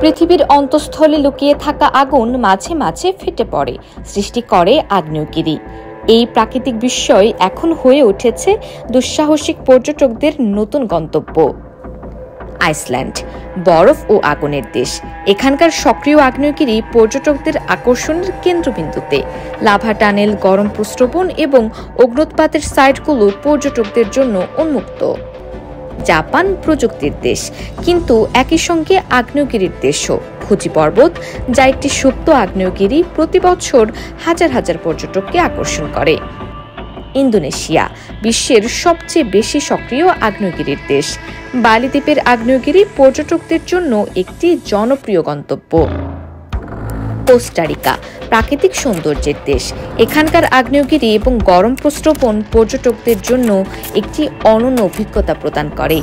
পৃথিবীর অন্তঃস্থলে লুকিয়ে থাকা আগুন মাঝে মাঝে ফেটে পড়ে, সৃষ্টি করে আগ্নেয়গিরি। এই প্রাকৃতিক বিস্ময় এখন হয়ে উঠেছে দুঃসাহসিক পর্যটকদের নতুন গন্তব্য। আইসল্যান্ড বরফ ও আগুনের দেশ। এখানকার সক্রিয় আগ্নেয়গিরি পর্যটকদের আকর্ষণের কেন্দ্রবিন্দুতে। লাভা টানেল, গরম প্রস্রবণ এবং অগ্নুৎপাতের সাইটগুলো পর্যটকদের জন্য উন্মুক্ত। জাপান প্রযুক্তির দেশ, কিন্তু একই সঙ্গে আগ্নেয়গিরির দেশও। ফুজি পর্বত, যা একটি সুপ্ত আগ্নেয়গিরি, প্রতি বছর হাজার হাজার পর্যটককে আকর্ষণ করে। ইন্দোনেশিয়া বিশ্বের সবচেয়ে বেশি সক্রিয় আগ্নেয়গিরির দেশ। বালি দ্বীপের আগ্নেয়গিরি পর্যটকদের জন্য একটি জনপ্রিয় গন্তব্য। কোস্টারিকা প্রাকৃতিক সৌন্দর্যের দেশ। এখানকার আগ্নেয়গিরি এবং গরম প্রস্রবণ পর্যটকদের জন্য একটি অনন্য অভিজ্ঞতা প্রদান করে।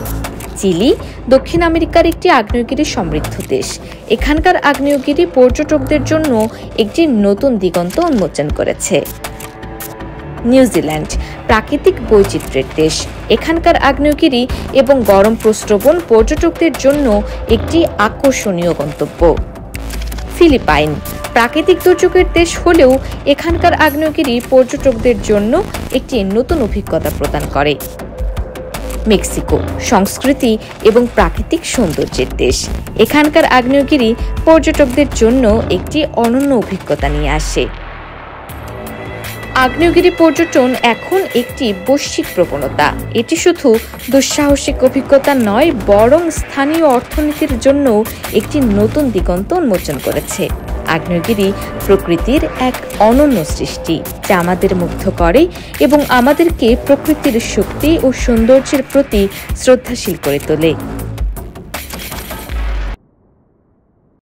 চিলি দক্ষিণ আমেরিকার একটি আগ্নেয়গিরি সমৃদ্ধ দেশ। এখানকার আগ্নেয়গিরি পর্যটকদের জন্য একটি নতুন দিগন্ত উন্মোচন করেছে। নিউজিল্যান্ড প্রাকৃতিক বৈচিত্র্যের দেশ। এখানকার আগ্নেয়গিরি এবং গরম প্রস্রবণ পর্যটকদের জন্য একটি আকর্ষণীয় গন্তব্য। ফিলিপাইন প্রাকৃতিক দুর্যোগের দেশ হলেও এখানকার আগ্নেয়গিরি পর্যটকদের জন্য একটি নতুন অভিজ্ঞতা প্রদান করে। মেক্সিকো সংস্কৃতি এবং প্রাকৃতিক সৌন্দর্যের দেশ। এখানকার আগ্নেয়গিরি পর্যটকদের জন্য একটি অনন্য অভিজ্ঞতা নিয়ে আসে। আগ্নেয়গিরি পর্যটন এখন একটি বৈশ্বিক প্রবণতা। এটি শুধু দুঃসাহসিক অভিজ্ঞতা নয়, বরং স্থানীয় অর্থনীতির জন্য একটি নতুন দিগন্ত উন্মোচন করেছে। আগ্নেয়গিরি প্রকৃতির এক অনন্য সৃষ্টি, যা আমাদের মুগ্ধ করে এবং আমাদেরকে প্রকৃতির শক্তি ও সৌন্দর্যের প্রতি শ্রদ্ধাশীল করে তোলে।